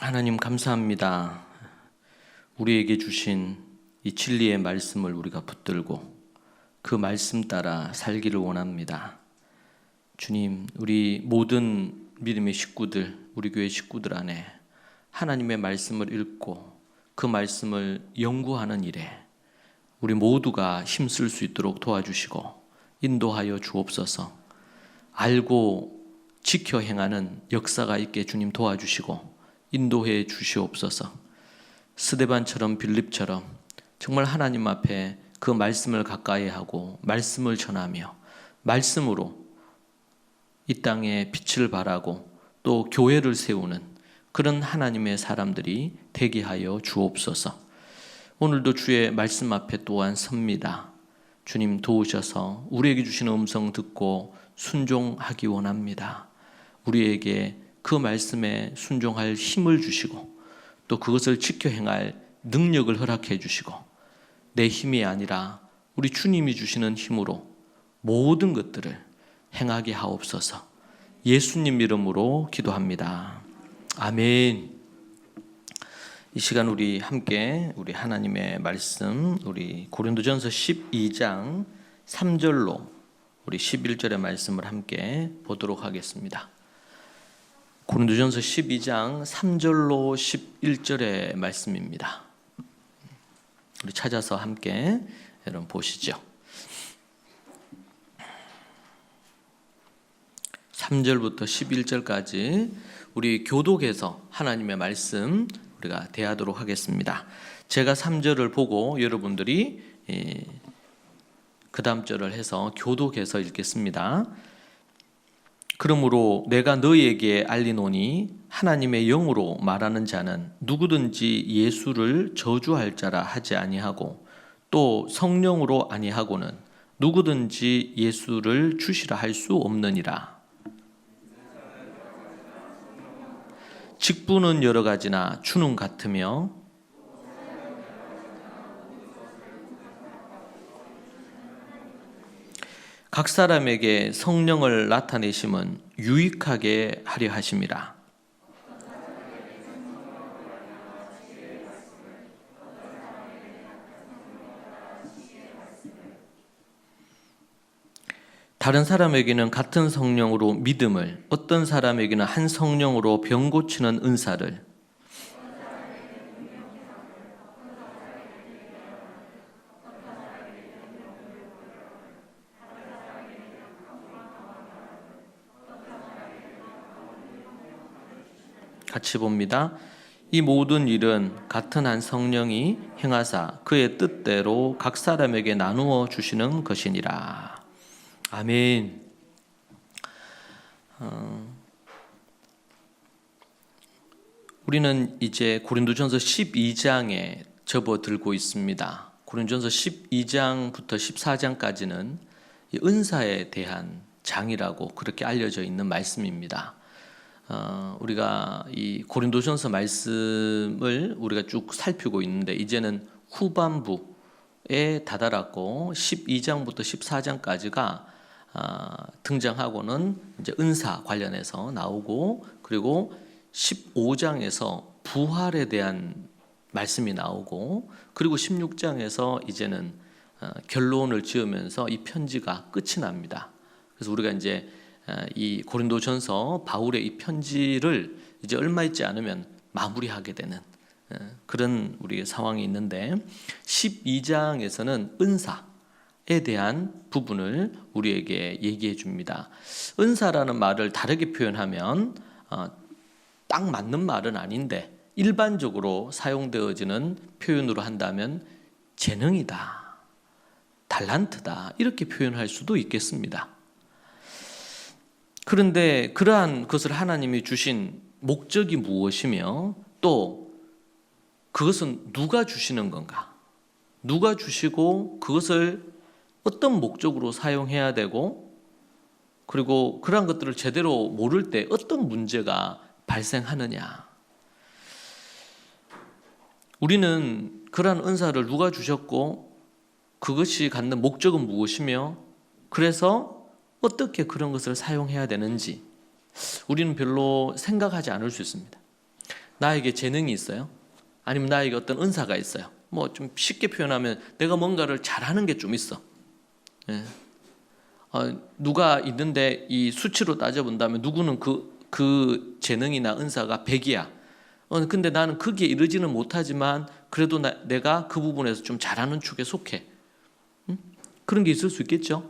하나님 감사합니다. 우리에게 주신 이 진리의 말씀을 우리가 붙들고 그 말씀 따라 살기를 원합니다. 주님, 우리 모든 믿음의 식구들, 우리 교회 식구들 안에 하나님의 말씀을 읽고 그 말씀을 연구하는 일에 우리 모두가 힘쓸 수 있도록 도와주시고 인도하여 주옵소서. 알고 지켜 행하는 역사가 있게 주님 도와주시고 인도해 주시옵소서. 스데반처럼 빌립처럼 정말 하나님 앞에 그 말씀을 가까이 하고 말씀을 전하며 말씀으로 이 땅에 빛을 발하고 또 교회를 세우는 그런 하나님의 사람들이 되게 하여 주옵소서. 오늘도 주의 말씀 앞에 또한 섭니다. 주님 도우셔서 우리에게 주시는 음성 듣고 순종하기 원합니다. 우리에게 그 말씀에 순종할 힘을 주시고 또 그것을 지켜 행할 능력을 허락해 주시고 내 힘이 아니라 우리 주님이 주시는 힘으로 모든 것들을 행하게 하옵소서. 예수님 이름으로 기도합니다. 아멘. 이 시간 우리 함께 우리 하나님의 말씀 우리 고린도전서 12장 3절로 우리 11절의 말씀을 함께 보도록 하겠습니다. 고린도전서 12장 3절로 11절의 말씀입니다. 우리 찾아서 함께 여러분 보시죠. 3절부터 11절까지 우리 교독에서 하나님의 말씀 우리가 대하도록 하겠습니다. 제가 3절을 보고 여러분들이 그 다음 절을 해서 교독해서 읽겠습니다. 그러므로 내가 너희에게 알리노니 하나님의 영으로 말하는 자는 누구든지 예수를 저주할 자라 하지 아니하고 또 성령으로 아니하고는 누구든지 예수를 주시라 할 수 없느니라. 직분은 여러 가지나 주는 같으며 각 사람에게 성령을 나타내심은 유익하게 하려 하심이라. 다른 사람에게는 같은 성령으로 믿음을, 어떤 사람에게는 한 성령으로 병 고치는 은사를, 같이 봅니다. 이 모든 일은 같은 한 성령이 행하사 그의 뜻대로 각 사람에게 나누어 주시는 것이니라. 아멘. 우리는 이제 고린도전서 12장에 접어들고 있습니다. 고린도전서 12장부터 14장까지는 은사에 대한 장이라고 그렇게 알려져 있는 말씀입니다. 우리가 이 고린도전서 말씀을 우리가 쭉 살피고 있는데 이제는 후반부에 다다랐고 12장부터 14장까지가 등장하고는 이제 은사 관련해서 나오고 그리고 15장에서 부활에 대한 말씀이 나오고 그리고 16장에서 이제는 결론을 지으면서 이 편지가 끝이 납니다. 그래서 우리가 이제 이 고린도전서 바울의 이 편지를 이제 얼마 있지 않으면 마무리하게 되는 그런 우리 상황이 있는데 12장에서는 은사에 대한 부분을 우리에게 얘기해 줍니다. 은사라는 말을 다르게 표현하면 딱 맞는 말은 아닌데 일반적으로 사용되어지는 표현으로 한다면 재능이다, 달란트다 이렇게 표현할 수도 있겠습니다. 그런데 그러한 것을 하나님이 주신 목적이 무엇이며 또 그것은 누가 주시는 건가? 누가 주시고 그것을 어떤 목적으로 사용해야 되고 그리고 그러한 것들을 제대로 모를 때 어떤 문제가 발생하느냐? 우리는 그러한 은사를 누가 주셨고 그것이 갖는 목적은 무엇이며 그래서 어떻게 그런 것을 사용해야 되는지 우리는 별로 생각하지 않을 수 있습니다. 나에게 재능이 있어요? 아니면 나에게 어떤 은사가 있어요? 뭐 좀 쉽게 표현하면 내가 뭔가를 잘하는 게 좀 있어. 예. 누가 있는데 이 수치로 따져본다면 누구는 그 재능이나 은사가 100이야. 근데 나는 거기에 이르지는 못하지만 그래도 내가 그 부분에서 좀 잘하는 축에 속해. 그런 게 있을 수 있겠죠.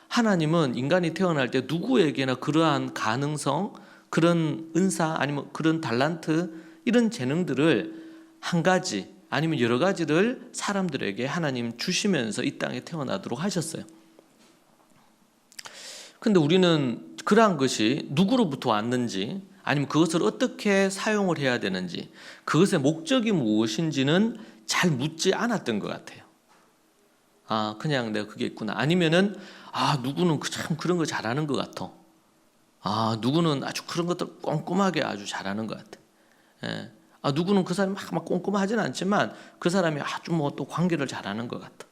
하나님은 인간이 태어날 때 누구에게나 그러한 가능성, 그런 은사 아니면 그런 달란트 이런 재능들을 한 가지 아니면 여러 가지를 사람들에게 하나님 주시면서 이 땅에 태어나도록 하셨어요. 근데 우리는 그러한 것이 누구로부터 왔는지 아니면 그것을 어떻게 사용을 해야 되는지 그것의 목적이 무엇인지는 잘 묻지 않았던 것 같아요. 그냥 내가 그게 있구나. 아니면은 누구는 참 그런 거 잘하는 것 같아. 누구는 아주 그런 것들 꼼꼼하게 아주 잘하는 것 같아. 예. 누구는 그 사람이 막 꼼꼼하지는 않지만 그 사람이 아주 뭐 또 관계를 잘하는 것 같아.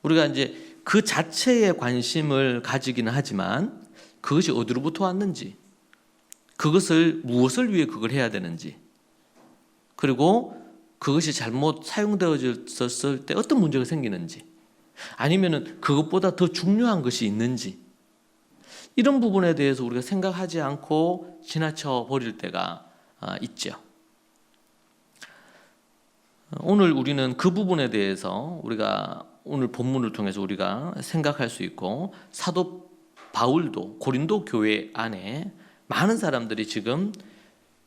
우리가 이제 그 자체에 관심을 가지기는 하지만 그것이 어디로부터 왔는지, 그것을 무엇을 위해 그걸 해야 되는지, 그리고 그것이 잘못 사용되어졌을 때 어떤 문제가 생기는지, 아니면은 그것보다 더 중요한 것이 있는지, 이런 부분에 대해서 우리가 생각하지 않고 지나쳐 버릴 때가 있죠. 오늘 우리는 그 부분에 대해서 우리가 오늘 본문을 통해서 우리가 생각할 수 있고, 사도 바울도 고린도 교회 안에 많은 사람들이 지금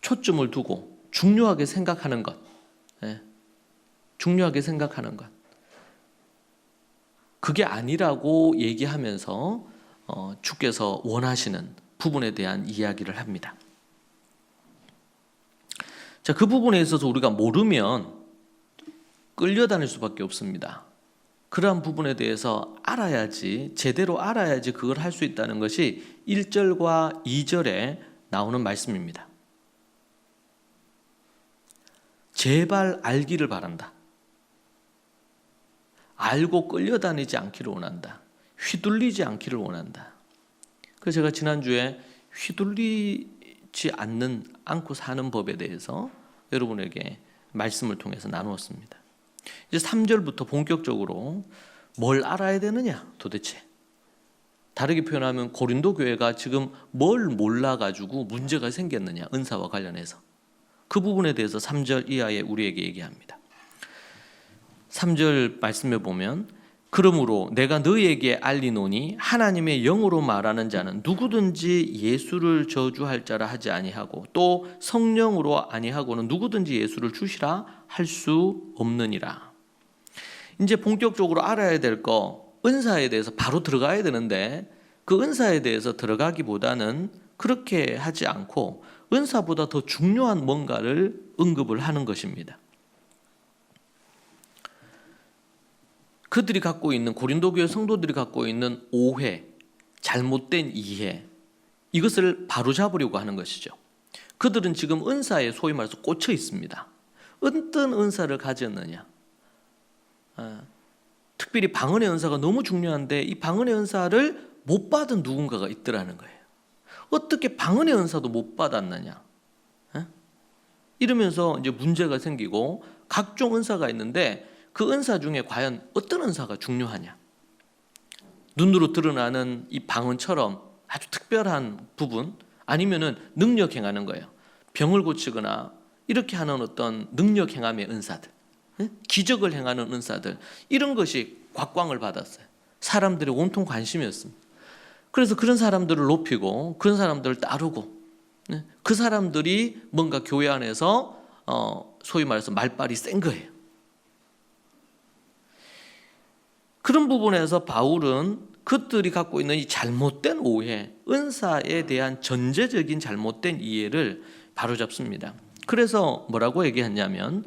초점을 두고 중요하게 생각하는 것, 중요하게 생각하는 것, 그게 아니라고 얘기하면서 주께서 원하시는 부분에 대한 이야기를 합니다. 자, 그 부분에 있어서 우리가 모르면 끌려다닐 수밖에 없습니다. 그러한 부분에 대해서 알아야지, 제대로 알아야지 그걸 할 수 있다는 것이 1절과 2절에 나오는 말씀입니다. 제발 알기를 바란다. 알고 끌려다니지 않기를 원한다. 휘둘리지 않기를 원한다. 그래서 제가 지난주에 휘둘리지 않고 사는 법에 대해서 여러분에게 말씀을 통해서 나누었습니다. 이제 3절부터 본격적으로 뭘 알아야 되느냐 도대체. 다르게 표현하면 고린도 교회가 지금 뭘 몰라가지고 문제가 생겼느냐, 은사와 관련해서. 그 부분에 대해서 3절 이하에 우리에게 얘기합니다. 3절 말씀에 보면, 그러므로 내가 너희에게 알리노니 하나님의 영으로 말하는 자는 누구든지 예수를 저주할 자라 하지 아니하고 또 성령으로 아니하고는 누구든지 예수를 주시라 할 수 없느니라. 이제 본격적으로 알아야 될 거, 은사에 대해서 바로 들어가야 되는데 그 은사에 대해서 들어가기보다는 그렇게 하지 않고 은사보다 더 중요한 뭔가를 언급을 하는 것입니다. 그들이 갖고 있는, 고린도 교회 성도들이 갖고 있는 오해, 잘못된 이해, 이것을 바로잡으려고 하는 것이죠. 그들은 지금 은사에 소위 말해서 꽂혀 있습니다. 어떤 은사를 가졌느냐, 특별히 방언의 은사가 너무 중요한데 이 방언의 은사를 못 받은 누군가가 있더라는 거예요. 어떻게 방언의 은사도 못 받았느냐, 이러면서 이제 문제가 생기고, 각종 은사가 있는데 그 은사 중에 과연 어떤 은사가 중요하냐, 눈으로 드러나는 이 방언처럼 아주 특별한 부분, 아니면은 능력 행하는 거예요. 병을 고치거나 이렇게 하는 어떤 능력 행함의 은사들, 기적을 행하는 은사들, 이런 것이 곽광을 받았어요. 사람들의 온통 관심이었습니다. 그래서 그런 사람들을 높이고 그런 사람들을 따르고, 그 사람들이 뭔가 교회 안에서 소위 말해서 말빨이 센 거예요. 그런 부분에서 바울은 그들이 갖고 있는 이 잘못된 오해, 은사에 대한 전제적인 잘못된 이해를 바로잡습니다. 그래서 뭐라고 얘기했냐면,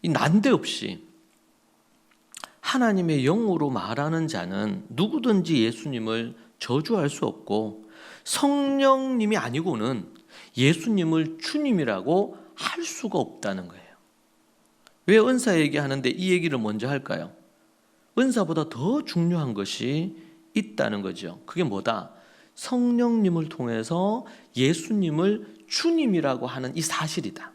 난데없이 하나님의 영으로 말하는 자는 누구든지 예수님을 저주할 수 없고 성령님이 아니고는 예수님을 주님이라고 할 수가 없다는 거예요. 왜 은사 얘기하는데 이 얘기를 먼저 할까요? 은사보다 더 중요한 것이 있다는 거죠. 그게 뭐다? 성령님을 통해서 예수님을 주님이라고 하는 이 사실이다.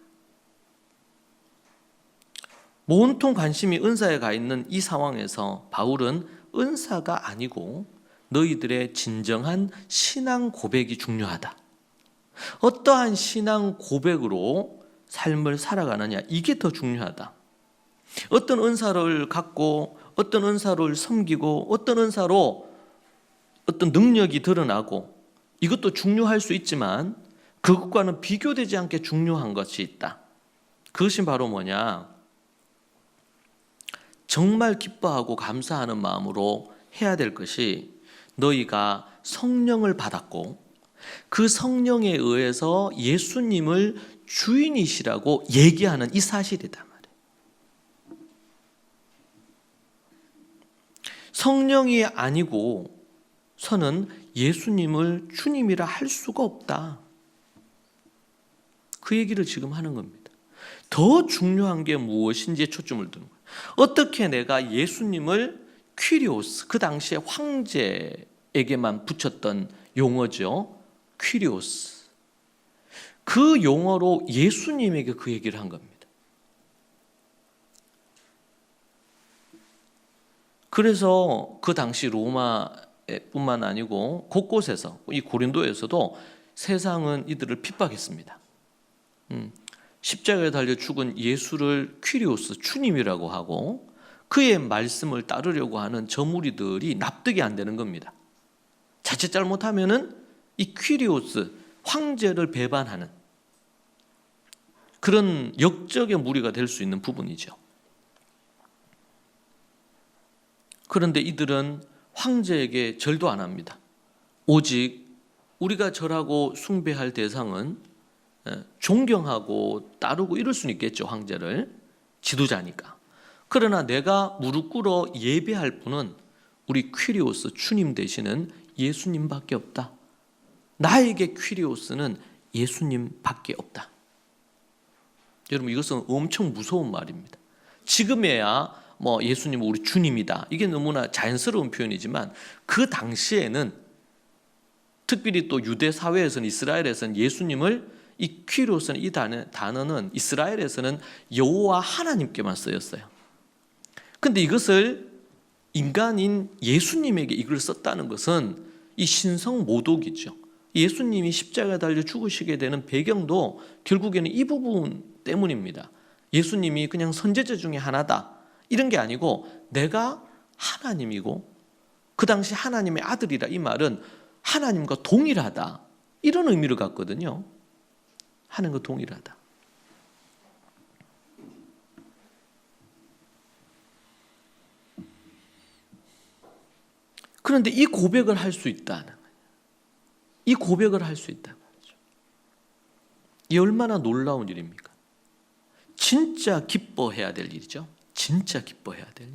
온통 관심이 은사에 가 있는 이 상황에서 바울은 은사가 아니고 너희들의 진정한 신앙 고백이 중요하다. 어떠한 신앙 고백으로 삶을 살아가느냐, 이게 더 중요하다. 어떤 은사를 갖고 어떤 은사를 섬기고 어떤 은사로 어떤 능력이 드러나고 이것도 중요할 수 있지만 그것과는 비교되지 않게 중요한 것이 있다. 그것이 바로 뭐냐? 정말 기뻐하고 감사하는 마음으로 해야 될 것이 너희가 성령을 받았고 그 성령에 의해서 예수님을 주인이시라고 얘기하는 이 사실이다 말이에요. 성령이 아니고 서는 예수님을 주님이라 할 수가 없다. 그 얘기를 지금 하는 겁니다. 더 중요한 게 무엇인지에 초점을 두는 거예요. 어떻게 내가 예수님을 퀴리오스, 그 당시에 황제에게만 붙였던 용어죠. 퀴리오스. 그 용어로 예수님에게 그 얘기를 한 겁니다. 그래서 그 당시 로마뿐만 아니고 곳곳에서, 이 고린도에서도 세상은 이들을 핍박했습니다. 십자가에 달려 죽은 예수를 퀴리오스, 주님이라고 하고 그의 말씀을 따르려고 하는 저 무리들이 납득이 안 되는 겁니다. 자칫 잘못하면은 이 퀴리오스, 황제를 배반하는 그런 역적의 무리가 될 수 있는 부분이죠. 그런데 이들은 황제에게 절도 안 합니다. 오직 우리가 절하고 숭배할 대상은 존경하고 따르고 이럴 수는 있겠죠. 황제를, 지도자니까. 그러나 내가 무릎 꿇어 예배할 분은 우리 퀴리오스, 주님 되시는 예수님밖에 없다. 나에게 퀴리오스는 예수님밖에 없다. 여러분, 이것은 엄청 무서운 말입니다. 지금에야 예수님은 우리 주님이다, 이게 너무나 자연스러운 표현이지만 그 당시에는, 특별히 또 유대 사회에서는, 이스라엘에서는 예수님을, 이 퀴리오스는, 이 단어는 이스라엘에서는 여호와 하나님께만 쓰였어요. 근데 이것을 인간인 예수님에게 이걸 썼다는 것은 이 신성 모독이죠. 예수님이 십자가에 달려 죽으시게 되는 배경도 결국에는 이 부분 때문입니다. 예수님이 그냥 선지자 중에 하나다, 이런 게 아니고 내가 하나님이고 그 당시 하나님의 아들이라, 이 말은 하나님과 동일하다, 이런 의미를 갖거든요. 하나님과 동일하다. 그런데 이 고백을 할 수 있다는 거예요. 이 고백을 할 수 있다는 거죠. 이 얼마나 놀라운 일입니까? 진짜 기뻐해야 될 일이죠. 진짜 기뻐해야 될 일.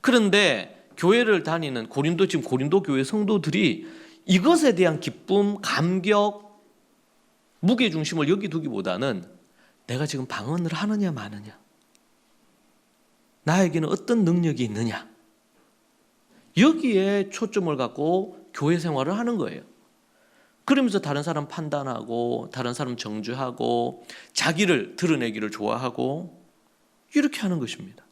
그런데 교회를 다니는 지금 고린도 교회 성도들이 이것에 대한 기쁨, 감격, 무게중심을 여기 두기보다는 내가 지금 방언을 하느냐 마느냐, 나에게는 어떤 능력이 있느냐, 여기에 초점을 갖고 교회 생활을 하는 거예요. 그러면서 다른 사람 판단하고 다른 사람 정죄하고 자기를 드러내기를 좋아하고 이렇게 하는 것입니다.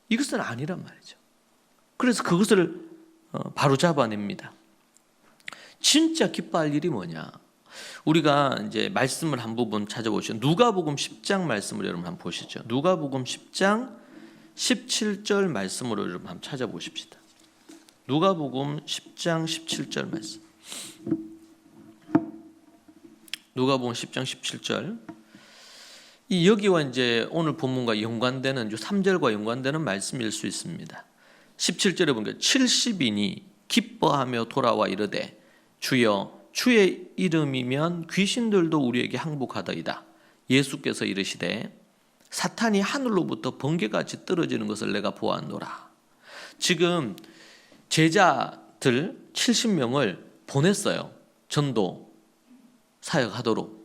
이것은 아니란 말이죠. 그래서 그것을 바로 잡아냅니다. 진짜 기뻐할 일이 뭐냐? 우리가 이제 말씀을 한 부분 찾아보시죠. 누가복음 10장 말씀을 여러분 한번 보시죠. 누가복음 10장 17절 말씀으로 여러분 한번 찾아보십시다. 누가복음 10장 17절 말씀. 누가복음 10장 17절. 이 여기와 이제 오늘 본문과 연관되는 3절과 연관되는 말씀일 수 있습니다. 17절에 보니까 70인이 기뻐하며 돌아와 이르되 주여 주의 이름이면 귀신들도 우리에게 항복하더이다. 예수께서 이르시되 사탄이 하늘로부터 번개같이 떨어지는 것을 내가 보았노라. 지금 제자들 70명을 보냈어요. 전도 사역하도록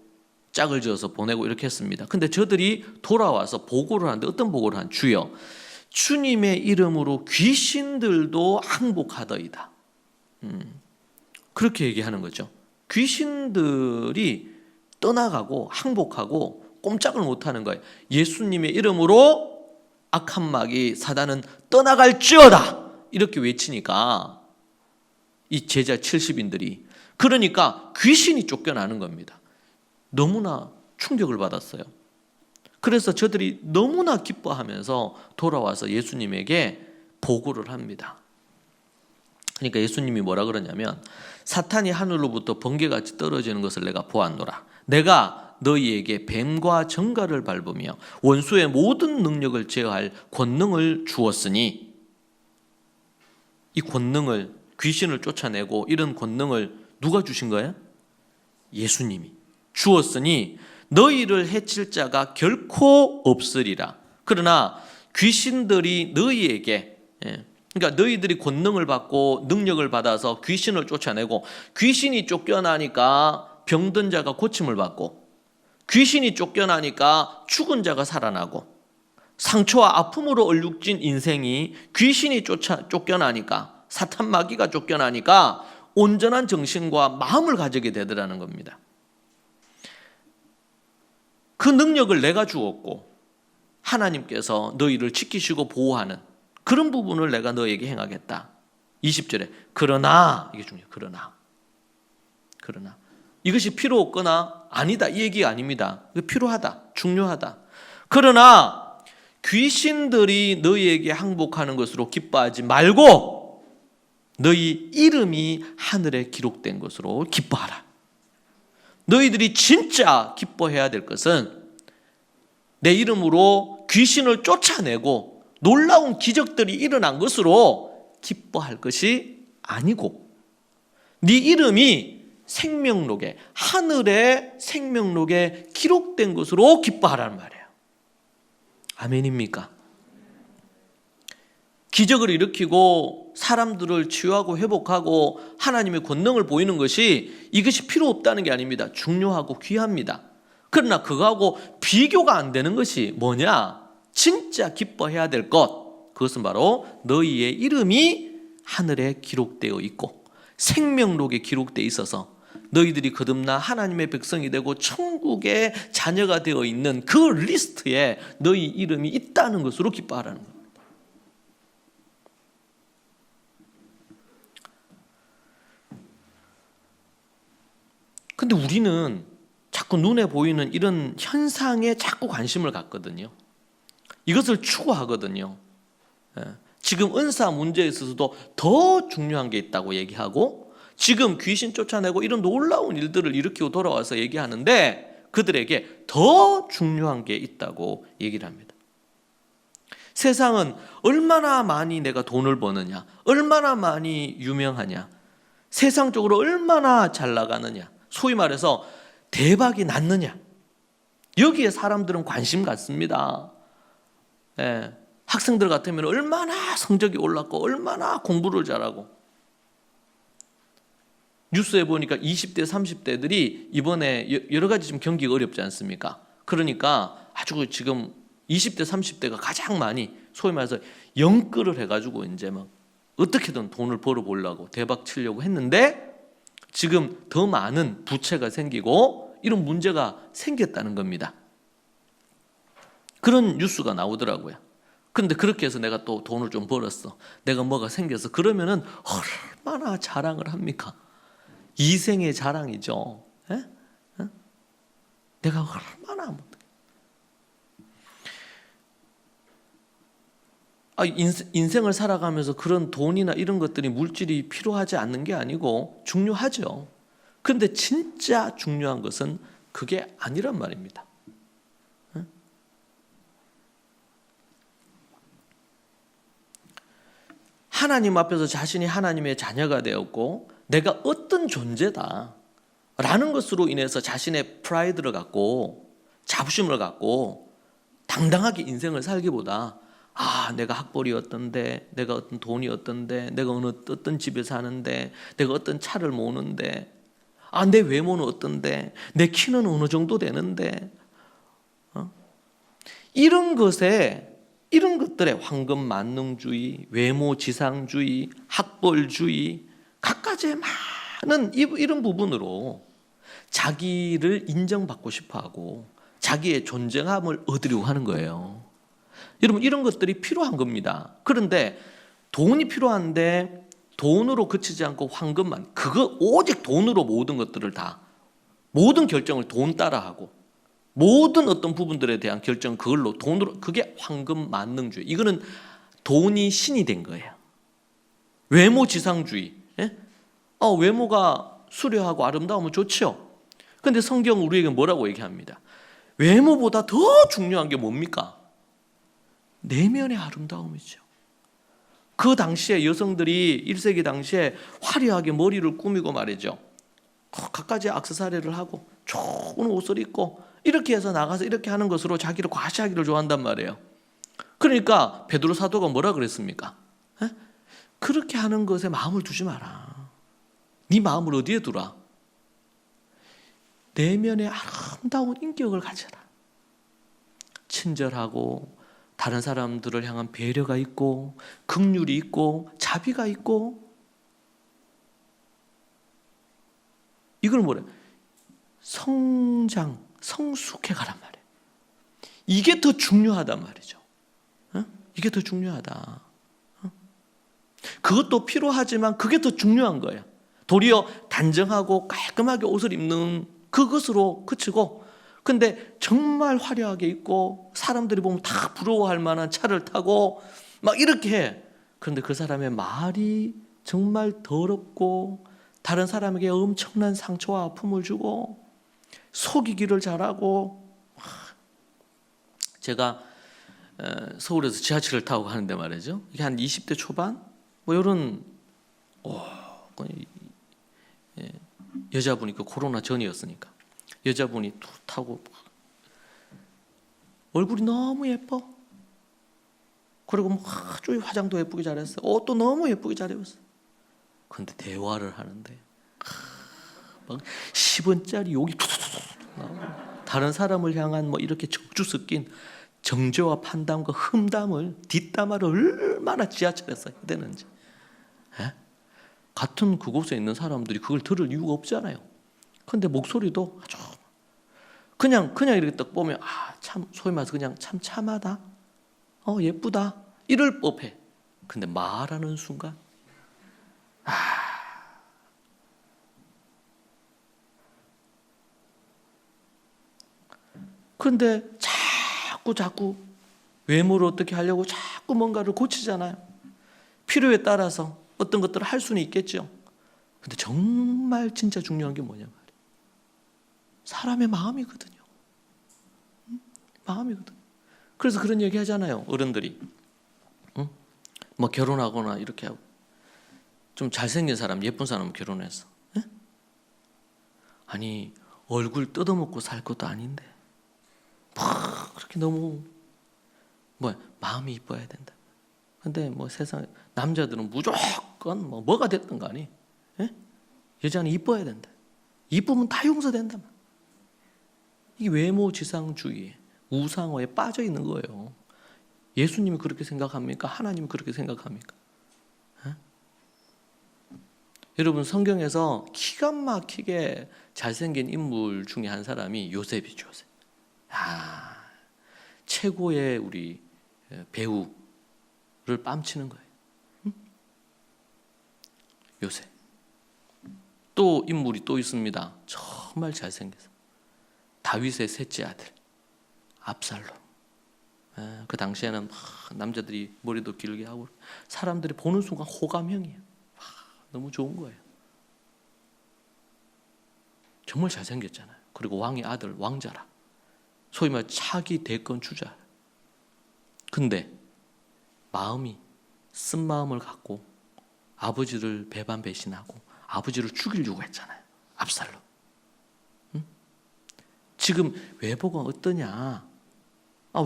짝을 지어서 보내고 이렇게 했습니다. 근데 저들이 돌아와서 보고를 하는데 어떤 보고를 한? 주여 주님의 이름으로 귀신들도 항복하더이다. 그렇게 얘기하는 거죠. 귀신들이 떠나가고 항복하고 꼼짝을 못하는 거예요. 예수님의 이름으로 악한 마귀 사단은 떠나갈지어다 이렇게 외치니까 이 제자 70인들이, 그러니까 귀신이 쫓겨나는 겁니다. 너무나 충격을 받았어요. 그래서 저들이 너무나 기뻐하면서 돌아와서 예수님에게 보고를 합니다. 그러니까 예수님이 뭐라 그러냐면, 사탄이 하늘로부터 번개같이 떨어지는 것을 내가 보았노라. 내가 너희에게 뱀과 정갈을 밟으며 원수의 모든 능력을 제어할 권능을 주었으니, 이 권능을, 귀신을 쫓아내고 이런 권능을 누가 주신 거예요? 예수님이 주었으니 너희를 해칠 자가 결코 없으리라. 그러나 귀신들이 너희에게, 그러니까 너희들이 권능을 받고 능력을 받아서 귀신을 쫓아내고, 귀신이 쫓겨나니까 병든 자가 고침을 받고, 귀신이 쫓겨나니까 죽은 자가 살아나고, 상처와 아픔으로 얼룩진 인생이 귀신이 쫓겨나니까, 사탄 마귀가 쫓겨나니까 온전한 정신과 마음을 가지게 되더라는 겁니다. 그 능력을 내가 주었고 하나님께서 너희를 지키시고 보호하는 그런 부분을 내가 너에게 행하겠다. 20절에 그러나, 이게 중요해요. 그러나 이것이 필요 없거나 아니다 이 얘기가 아닙니다. 필요하다, 중요하다. 그러나 귀신들이 너희에게 항복하는 것으로 기뻐하지 말고 너희 이름이 하늘에 기록된 것으로 기뻐하라. 너희들이 진짜 기뻐해야 될 것은 내 이름으로 귀신을 쫓아내고 놀라운 기적들이 일어난 것으로 기뻐할 것이 아니고, 네 이름이 생명록에, 하늘의 생명록에 기록된 것으로 기뻐하라는 말이에요. 아멘입니까? 기적을 일으키고 사람들을 치유하고 회복하고 하나님의 권능을 보이는 것이, 이것이 필요 없다는 게 아닙니다. 중요하고 귀합니다. 그러나 그거하고 비교가 안 되는 것이 뭐냐? 진짜 기뻐해야 될 것, 그것은 바로 너희의 이름이 하늘에 기록되어 있고 생명록에 기록되어 있어서 너희들이 거듭나 하나님의 백성이 되고 천국의 자녀가 되어 있는 그 리스트에 너희 이름이 있다는 것으로 기뻐하라는 겁니다. 근데 우리는 자꾸 눈에 보이는 이런 현상에 자꾸 관심을 갖거든요. 이것을 추구하거든요. 지금 은사 문제에 있어서도 더 중요한 게 있다고 얘기하고, 지금 귀신 쫓아내고 이런 놀라운 일들을 일으키고 돌아와서 얘기하는데 그들에게 더 중요한 게 있다고 얘기를 합니다. 세상은 얼마나 많이 내가 돈을 버느냐, 얼마나 많이 유명하냐, 세상적으로 얼마나 잘 나가느냐, 소위 말해서 대박이 났느냐, 여기에 사람들은 관심 갖습니다. 학생들 같으면 얼마나 성적이 올랐고 얼마나 공부를 잘하고, 뉴스에 보니까 20대 30대들이 이번에 여러 가지 좀 경기가 어렵지 않습니까? 그러니까 아주 지금 20대 30대가 가장 많이 소위 말해서 영끌을 해가지고 이제 막 어떻게든 돈을 벌어보려고 대박 치려고 했는데, 지금 더 많은 부채가 생기고 이런 문제가 생겼다는 겁니다. 그런 뉴스가 나오더라고요. 그런데 그렇게 해서 내가 또 돈을 좀 벌었어, 내가 뭐가 생겨서, 그러면은 얼마나 자랑을 합니까? 이생의 자랑이죠. 내가 얼마나 인생을 살아가면서 그런 돈이나 이런 것들이, 물질이 필요하지 않는 게 아니고 중요하죠. 그런데 진짜 중요한 것은 그게 아니란 말입니다. 하나님 앞에서 자신이 하나님의 자녀가 되었고 내가 어떤 존재다 라는 것으로 인해서 자신의 프라이드를 갖고 자부심을 갖고 당당하게 인생을 살기보다, 내가 학벌이 어떤데, 내가 어떤 돈이 어떤데, 내가 어떤 집에 사는데, 내가 어떤 차를 모는데, 내 외모는 어떤데, 내 키는 어느 정도 되는데, 이런 것들의 황금 만능주의, 외모 지상주의, 학벌주의, 갖가지에 막 이런 부분으로 자기를 인정받고 싶어하고 자기의 존재감을 얻으려고 하는 거예요. 여러분, 이런 것들이 필요한 겁니다. 그런데 돈이 필요한데 돈으로 그치지 않고 황금만, 그거 오직 돈으로 모든 것들을 다, 모든 결정을 돈 따라하고 모든 어떤 부분들에 대한 결정 그걸로 돈으로, 그게 황금 만능주의. 이거는 돈이 신이 된 거예요. 외모 지상주의. 예? 외모가 수려하고 아름다우면 좋죠. 근데 성경 우리에게 뭐라고 얘기합니다? 외모보다 더 중요한 게 뭡니까? 내면의 아름다움이죠. 그 당시에 여성들이 1세기 당시에 화려하게 머리를 꾸미고 말이죠. 갖가지 액세서리를 하고 좋은 옷을 입고 이렇게 해서 나가서 이렇게 하는 것으로 자기를 과시하기를 좋아한단 말이에요. 그러니까 베드로 사도가 뭐라 그랬습니까? 에? 그렇게 하는 것에 마음을 두지 마라. 네 마음을 어디에 두라? 내면의 아름다운 인격을 가져라. 친절하고 다른 사람들을 향한 배려가 있고 긍휼이 있고 자비가 있고, 이걸 뭐래? 성장, 성숙해 가란 말이에요. 이게 더 중요하단 말이죠. 이게 더 중요하다. 그것도 필요하지만 그게 더 중요한 거예요. 도리어 단정하고 깔끔하게 옷을 입는 그것으로 그치고, 근데 정말 화려하게 입고 사람들이 보면 다 부러워할 만한 차를 타고 막 이렇게 해. 그런데 그 사람의 말이 정말 더럽고 다른 사람에게 엄청난 상처와 아픔을 주고 속이기를 잘하고. 제가 서울에서 지하철을 타고 가는데 말이죠. 이게 한 20대 초반 뭐 이런 여자분이, 그 코로나 전이었으니까 여자분이 타고 얼굴이 너무 예뻐. 그리고 뭐 아주 화장도 예쁘게 잘했어. 옷도 너무 예쁘게 잘 입었어. 근데 대화를 하는데 막 10원짜리 욕이 툭툭툭 나오고, 다른 사람을 향한 뭐 이렇게 적주 섞인 정죄와 판단과 흠담을, 뒷담화를 얼마나 지하철에서 해대는지. 같은 그곳에 있는 사람들이 그걸 들을 이유가 없잖아요. 근데 목소리도 아주 그냥 이렇게 딱 보면 참, 소위 말해서 그냥 참 참하다, 예쁘다 이럴 법해. 근데 말하는 순간 그런데 자꾸 외모를 어떻게 하려고 자꾸 뭔가를 고치잖아요. 필요에 따라서 어떤 것들을 할 수는 있겠죠. 근데 정말 진짜 중요한 게 뭐냐 말이에요. 사람의 마음이거든요. 마음이거든요. 그래서 그런 얘기 하잖아요, 어른들이. 뭐 결혼하거나 이렇게 하고 좀 잘생긴 사람, 예쁜 사람 결혼해서, 아니 얼굴 뜯어먹고 살 것도 아닌데 그렇게 너무 마음이 이뻐야 된다. 근데 뭐 세상 남자들은 무조건 뭐가 됐든 간에 여자는 이뻐야 된다. 이쁘면 다 용서된다. 이게 외모 지상주의, 우상화에 빠져 있는 거예요. 예수님이 그렇게 생각합니까? 하나님이 그렇게 생각합니까? 여러분, 성경에서 기가 막히게 잘생긴 인물 중에 한 사람이 요셉이죠. 요셉. 최고의 우리 배우를 뺨치는 거예요. 요셉. 또 인물이 또 있습니다. 정말 잘생겨서 다윗의 셋째 아들 압살롬. 그 당시에는 남자들이 머리도 길게 하고 사람들이 보는 순간 호감형이에요. 너무 좋은 거예요. 정말 잘생겼잖아요. 그리고 왕의 아들, 왕자라. 소위 말해 차기 대권 주자. 근데 마음이 쓴 마음을 갖고 아버지를 배반 배신하고 아버지를 죽이려고 했잖아요. 압살롬. 지금 외모가 어떠냐?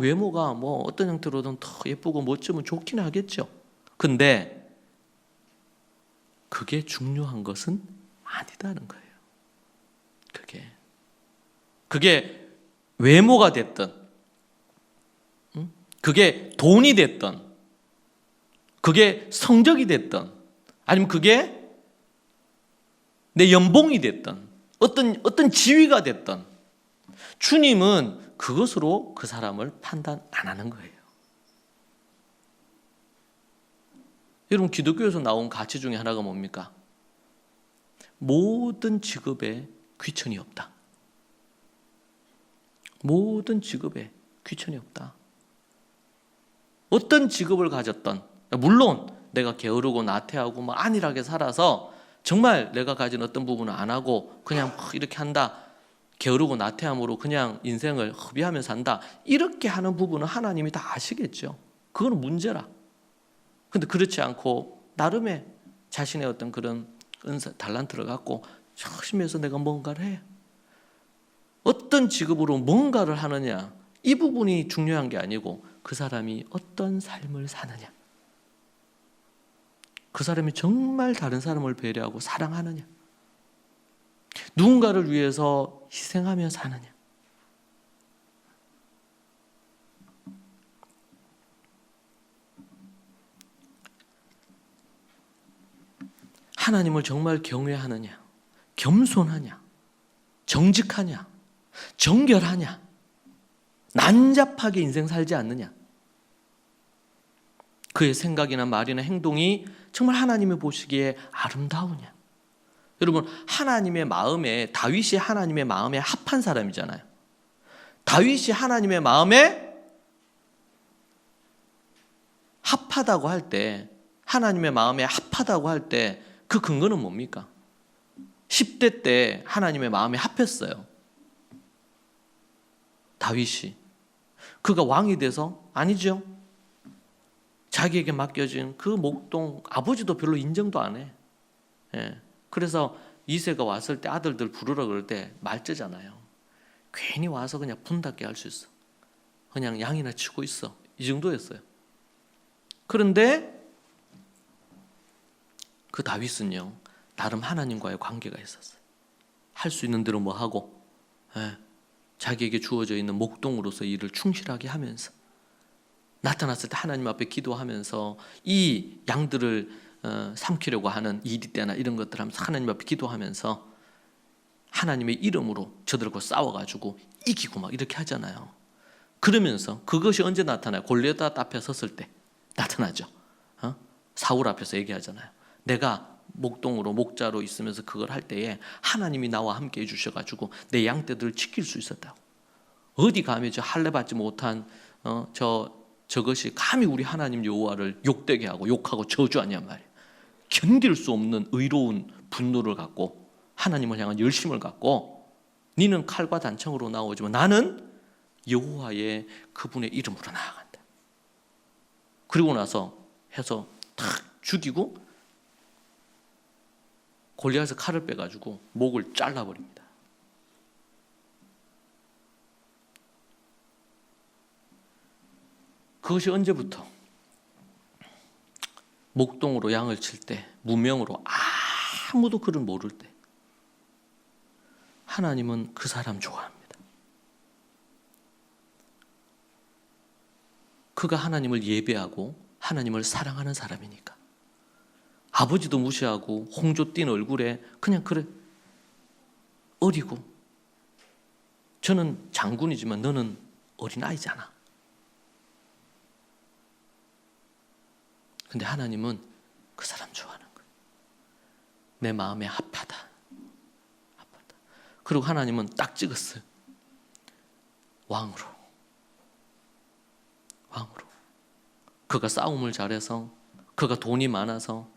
외모가 뭐 어떤 형태로든 더 예쁘고 멋지면 좋긴 하겠죠. 근데 그게 중요한 것은 아니다는 거예요. 그게 외모가 됐든, 그게 돈이 됐든, 그게 성적이 됐든, 아니면 그게 내 연봉이 됐던 어떤 지위가 됐던 주님은 그것으로 그 사람을 판단 안 하는 거예요. 여러분, 기독교에서 나온 가치 중에 하나가 뭡니까? 모든 직업에 귀천이 없다. 모든 직업에 귀천이 없다. 어떤 직업을 가졌던, 물론 내가 게으르고 나태하고 안일하게 살아서 정말 내가 가진 어떤 부분을 안 하고 그냥 이렇게 한다, 게으르고 나태함으로 그냥 인생을 허비하며 산다, 이렇게 하는 부분은 하나님이 다 아시겠죠. 그건 문제라. 근데 그렇지 않고 나름의 자신의 어떤 그런 은사, 달란트를 갖고 열심히 해서 내가 뭔가를 해. 어떤 직업으로 뭔가를 하느냐, 이 부분이 중요한 게 아니고 그 사람이 어떤 삶을 사느냐, 그 사람이 정말 다른 사람을 배려하고 사랑하느냐, 누군가를 위해서 희생하며 사느냐. 하나님을 정말 경외하느냐, 겸손하냐, 정직하냐, 정결하냐, 난잡하게 인생 살지 않느냐, 그의 생각이나 말이나 행동이 정말 하나님이 보시기에 아름다우냐. 여러분, 하나님의 마음에, 다윗이 하나님의 마음에 합한 사람이잖아요. 다윗이 하나님의 마음에 합하다고 할 때, 하나님의 마음에 합하다고 할 때 그 근거는 뭡니까? 10대 때 하나님의 마음에 합했어요. 다윗이. 그가 왕이 돼서? 아니죠. 자기에게 맡겨진 그 목동, 아버지도 별로 인정도 안 해. 예. 그래서 이새가 왔을 때 아들들 부르라 그럴 때 말째잖아요. 괜히 와서 그냥 분답게 할 수 있어. 그냥 양이나 치고 있어. 이 정도였어요. 그런데 그 다윗은요, 나름 하나님과의 관계가 있었어요. 할 수 있는 대로 뭐 하고, 자기에게 주어져 있는 목동으로서 일을 충실하게 하면서, 나타났을 때 하나님 앞에 기도하면서 이 양들을 삼키려고 하는 이리 때나 이런 것들 하면서 하나님 앞에 기도하면서 하나님의 이름으로 저들과 싸워가지고 이기고 막 이렇게 하잖아요. 그러면서 그것이 언제 나타나요? 골리앗 앞에 섰을 때 나타나죠. 사울 앞에서 얘기하잖아요. 내가 목동으로 목자로 있으면서 그걸 할 때에 하나님이 나와 함께 해주셔가지고 내 양떼들을 지킬 수 있었다고. 어디 감히 저 할례 받지 못한 저것이 감히 우리 하나님 여호와를 욕되게 하고 욕하고 저주하냔 말이에요. 견딜 수 없는 의로운 분노를 갖고 하나님을 향한 열심을 갖고 니는 칼과 단창으로 나오지만 나는 여호와의 그분의 이름으로 나아간다. 그리고 나서 해서 탁 죽이고 골리앗의 칼을 빼가지고 목을 잘라버립니다. 그것이 언제부터? 목동으로 양을 칠 때, 무명으로 아무도 그를 모를 때 하나님은 그 사람 좋아합니다. 그가 하나님을 예배하고 하나님을 사랑하는 사람이니까. 아버지도 무시하고 홍조 띈 얼굴에 그냥 그래, 어리고, 저는 장군이지만 너는 어린아이잖아. 근데 하나님은 그 사람 좋아하는 거예요. 내 마음에 합하다. 그리고 하나님은 딱 찍었어요. 왕으로. 그가 싸움을 잘해서, 그가 돈이 많아서,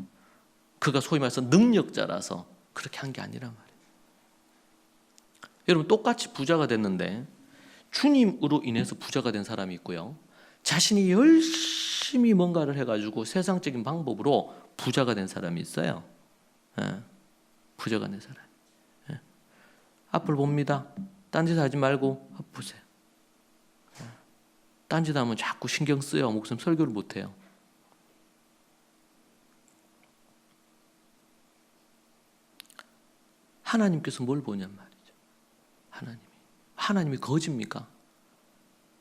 그가 소위 말해서 능력자라서 그렇게 한 게 아니란 말이에요. 여러분, 똑같이 부자가 됐는데 주님으로 인해서 부자가 된 사람이 있고요, 자신이 열심히 뭔가를 해가지고 세상적인 방법으로 부자가 된 사람이 있어요. 부자가 된 사람. 앞을 봅니다. 딴짓 하지 말고 앞 보세요. 딴짓 하면 자꾸 신경 쓰여 목숨 설교를 못해요. 하나님께서 뭘 보냔 말이죠. 하나님이 거짓입니까?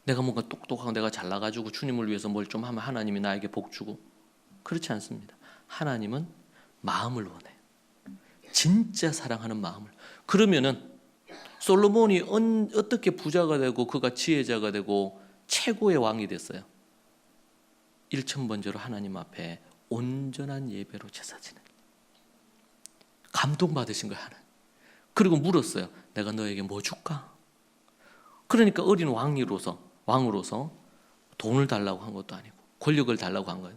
내가 뭔가 똑똑하고 내가 잘나가지고 주님을 위해서 뭘 좀 하면 하나님이 나에게 복 주고, 그렇지 않습니다. 하나님은 마음을 원해요. 진짜 사랑하는 마음을. 그러면은 솔로몬이 어떻게 부자가 되고 그가 지혜자가 되고 최고의 왕이 됐어요? 일천번제로 하나님 앞에 온전한 예배로 제사 지내. 감동받으신 거야, 하나님. 그리고 물었어요. 내가 너에게 뭐 줄까? 그러니까 어린 왕으로서 돈을 달라고 한 것도 아니고 권력을 달라고 한 거예요.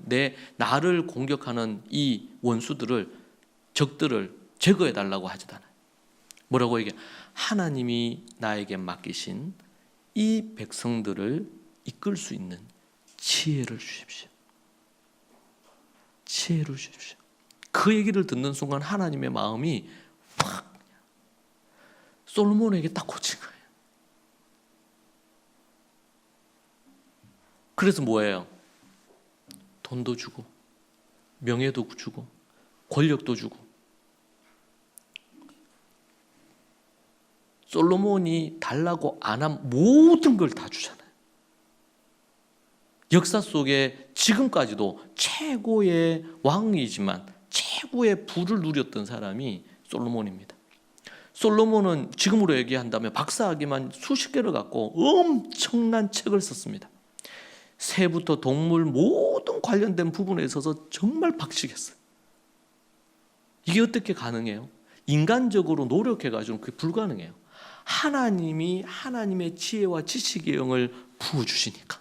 나를 공격하는 이 원수들을, 적들을 제거해 달라고 하지도 않아요. 뭐라고 얘기해? 하나님이 나에게 맡기신 이 백성들을 이끌 수 있는 지혜를 주십시오. 지혜를 주십시오. 그 얘기를 듣는 순간 하나님의 마음이 확 솔로몬에게 딱 꽂힌 거예요. 그래서 뭐예요? 돈도 주고 명예도 주고 권력도 주고. 솔로몬이 달라고 안 한 모든 걸 다 주잖아요. 역사 속에 지금까지도 최고의 왕이지만 최고의 부를 누렸던 사람이 솔로몬입니다. 솔로몬은 지금으로 얘기한다면 박사학위만 수십 개를 갖고 엄청난 책을 썼습니다. 새부터 동물 모든 관련된 부분에 있어서 정말 박식했어요. 이게 어떻게 가능해요? 인간적으로 노력해가지고는 그게 불가능해요. 하나님이 하나님의 지혜와 지식의 영을 부어주시니까.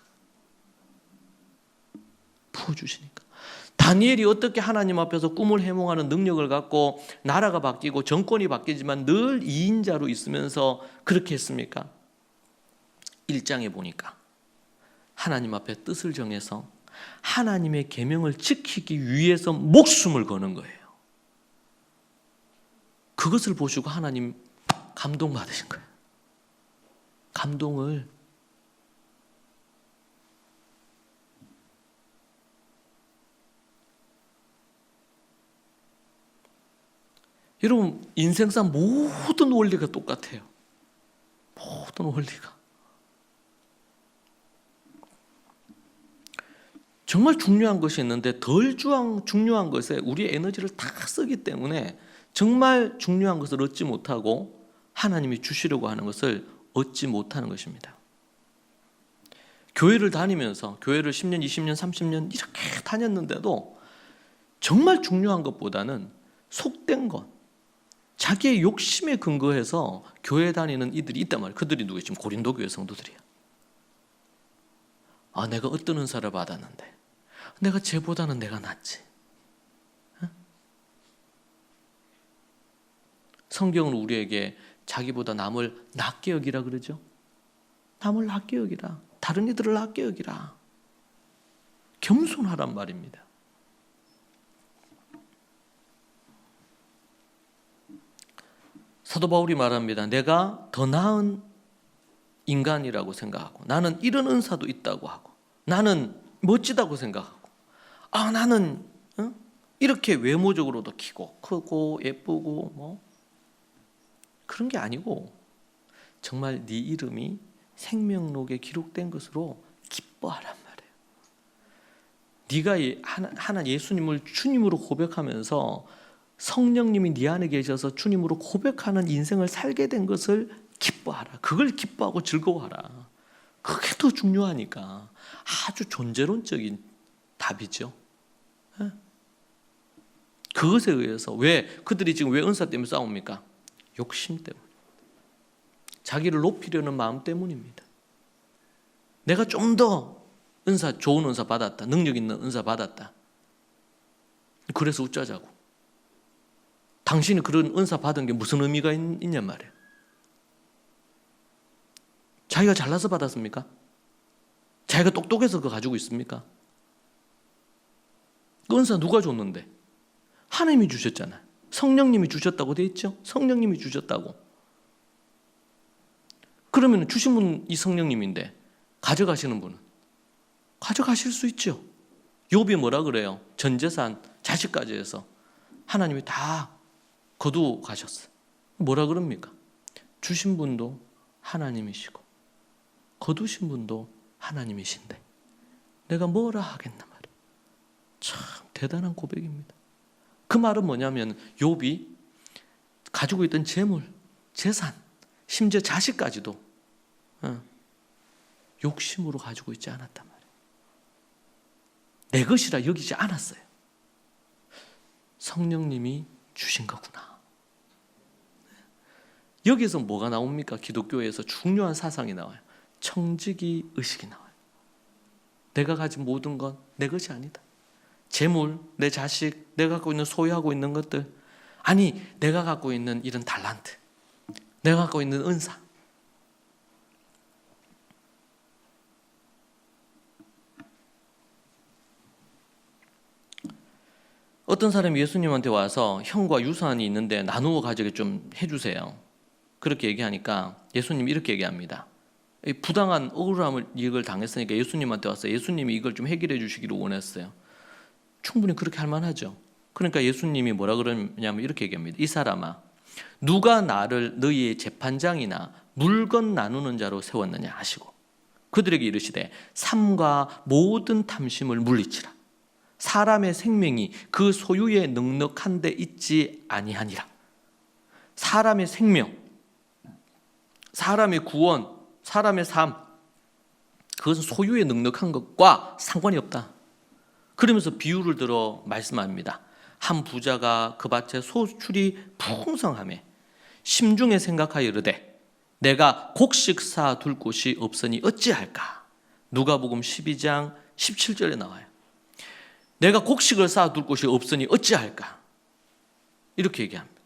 다니엘이 어떻게 하나님 앞에서 꿈을 해몽하는 능력을 갖고 나라가 바뀌고 정권이 바뀌지만 늘 2인자로 있으면서 그렇게 했습니까? 1장에 보니까 하나님 앞에 뜻을 정해서 하나님의 계명을 지키기 위해서 목숨을 거는 거예요. 그것을 보시고 하나님 감동받으신 거예요. 감동을. 여러분, 인생상 모든 원리가 똑같아요. 모든 원리가. 정말 중요한 것이 있는데 덜 중요한 것에 우리의 에너지를 다 쓰기 때문에 정말 중요한 것을 얻지 못하고 하나님이 주시려고 하는 것을 얻지 못하는 것입니다. 교회를 다니면서 교회를 10년, 20년, 30년 이렇게 다녔는데도 정말 중요한 것보다는 속된 것, 자기의 욕심에 근거해서 교회 다니는 이들이 있단 말이에요. 그들이 누구예요? 지금 고린도 교회 성도들이에요. 내가 어떤 은사를 받았는데 내가 쟤보다는 내가 낫지. 성경은 우리에게 자기보다 남을 낮게 여기라 그러죠. 남을 낮게 여기라. 다른 이들을 낮게 여기라. 겸손하란 말입니다. 사도 바울이 말합니다. 내가 더 나은 인간이라고 생각하고 나는 이런 은사도 있다고 하고 나는 멋지다고 생각하고 나는 이렇게 외모적으로도 키고 크고 예쁘고 뭐 그런 게 아니고 정말 네 이름이 생명록에 기록된 것으로 기뻐하란 말이에요. 네가 하나 예수님을 주님으로 고백하면서 성령님이 네 안에 계셔서 주님으로 고백하는 인생을 살게 된 것을 기뻐하라. 그걸 기뻐하고 즐거워하라. 그게 더 중요하니까. 아주 존재론적인 답이죠. 그것에 의해서 그들이 지금 왜 은사 때문에 싸웁니까? 욕심 때문에. 자기를 높이려는 마음 때문입니다. 내가 좀 더 좋은 은사 받았다. 능력 있는 은사 받았다. 그래서 웃자자고. 당신이 그런 은사 받은 게 무슨 의미가 있냔 말이에요. 자기가 잘나서 받았습니까? 자기가 똑똑해서 그거 가지고 있습니까? 그 은사 누가 줬는데? 하나님이 주셨잖아요. 성령님이 주셨다고 돼 있죠? 성령님이 주셨다고. 그러면 주신 분은 이 성령님인데 가져가시는 분은? 가져가실 수 있죠. 욥이 뭐라 그래요? 전 재산, 자식까지 해서 하나님이 다 거두어 가셨어요. 뭐라 그럽니까? 주신 분도 하나님이시고 거두신 분도 하나님이신데 내가 뭐라 하겠나 말이에요. 참 대단한 고백입니다. 그 말은 뭐냐면 욥이 가지고 있던 재물, 재산, 심지어 자식까지도 욕심으로 가지고 있지 않았단 말이에요. 내 것이라 여기지 않았어요. 성령님이 주신 거구나. 여기서 뭐가 나옵니까? 기독교에서 중요한 사상이 나와요. 청지기 의식이 나와요. 내가 가진 모든 건 내 것이 아니다. 재물, 내 자식, 내가 갖고 있는 소유하고 있는 것들, 아니 내가 갖고 있는 이런 달란트, 내가 갖고 있는 은사, 어떤 사람이 예수님한테 와서 형과 유산이 있는데 나누어 가지게 좀 해주세요. 그렇게 얘기하니까 예수님이 이렇게 얘기합니다. 부당한 억울함을 이걸 당했으니까 예수님한테 와서 예수님이 이걸 좀 해결해 주시기를 원했어요. 충분히 그렇게 할 만하죠. 그러니까 예수님이 뭐라 그러냐면 이렇게 얘기합니다. 이 사람아, 누가 나를 너희의 재판장이나 물건 나누는 자로 세웠느냐 하시고 그들에게 이르시되 삼가 모든 탐심을 물리치라. 사람의 생명이 그 소유에 넉넉한 데 있지 아니하니라. 사람의 생명, 사람의 구원, 사람의 삶, 그것은 소유에 넉넉한 것과 상관이 없다. 그러면서 비유를 들어 말씀합니다. 한 부자가 그 밭에 소출이 풍성하매 심중에 생각하여 이르되 내가 곡식 쌓아 둘 곳이 없으니 어찌할까? 누가복음 12장 17절에 나와요. 내가 곡식을 쌓아 둘 곳이 없으니 어찌할까? 이렇게 얘기합니다.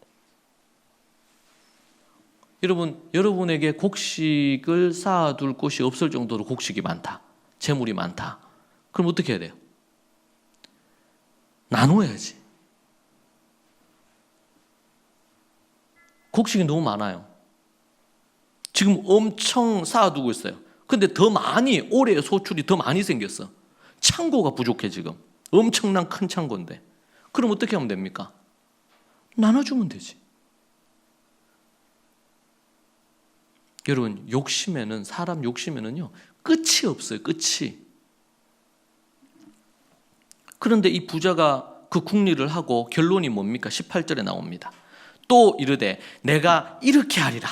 여러분에게 곡식을 쌓아둘 곳이 없을 정도로 곡식이 많다, 재물이 많다. 그럼 어떻게 해야 돼요? 나눠야지. 곡식이 너무 많아요. 지금 엄청 쌓아두고 있어요. 근데 더 많이, 올해 소출이 더 많이 생겼어. 창고가 부족해 지금. 엄청난 큰 창고인데. 그럼 어떻게 하면 됩니까? 나눠주면 되지. 여러분, 사람 욕심에는요 끝이 없어요. 끝이. 그런데 이 부자가 그 궁리를 하고 결론이 뭡니까? 18절에 나옵니다. 또 이르되 내가 이렇게 하리라.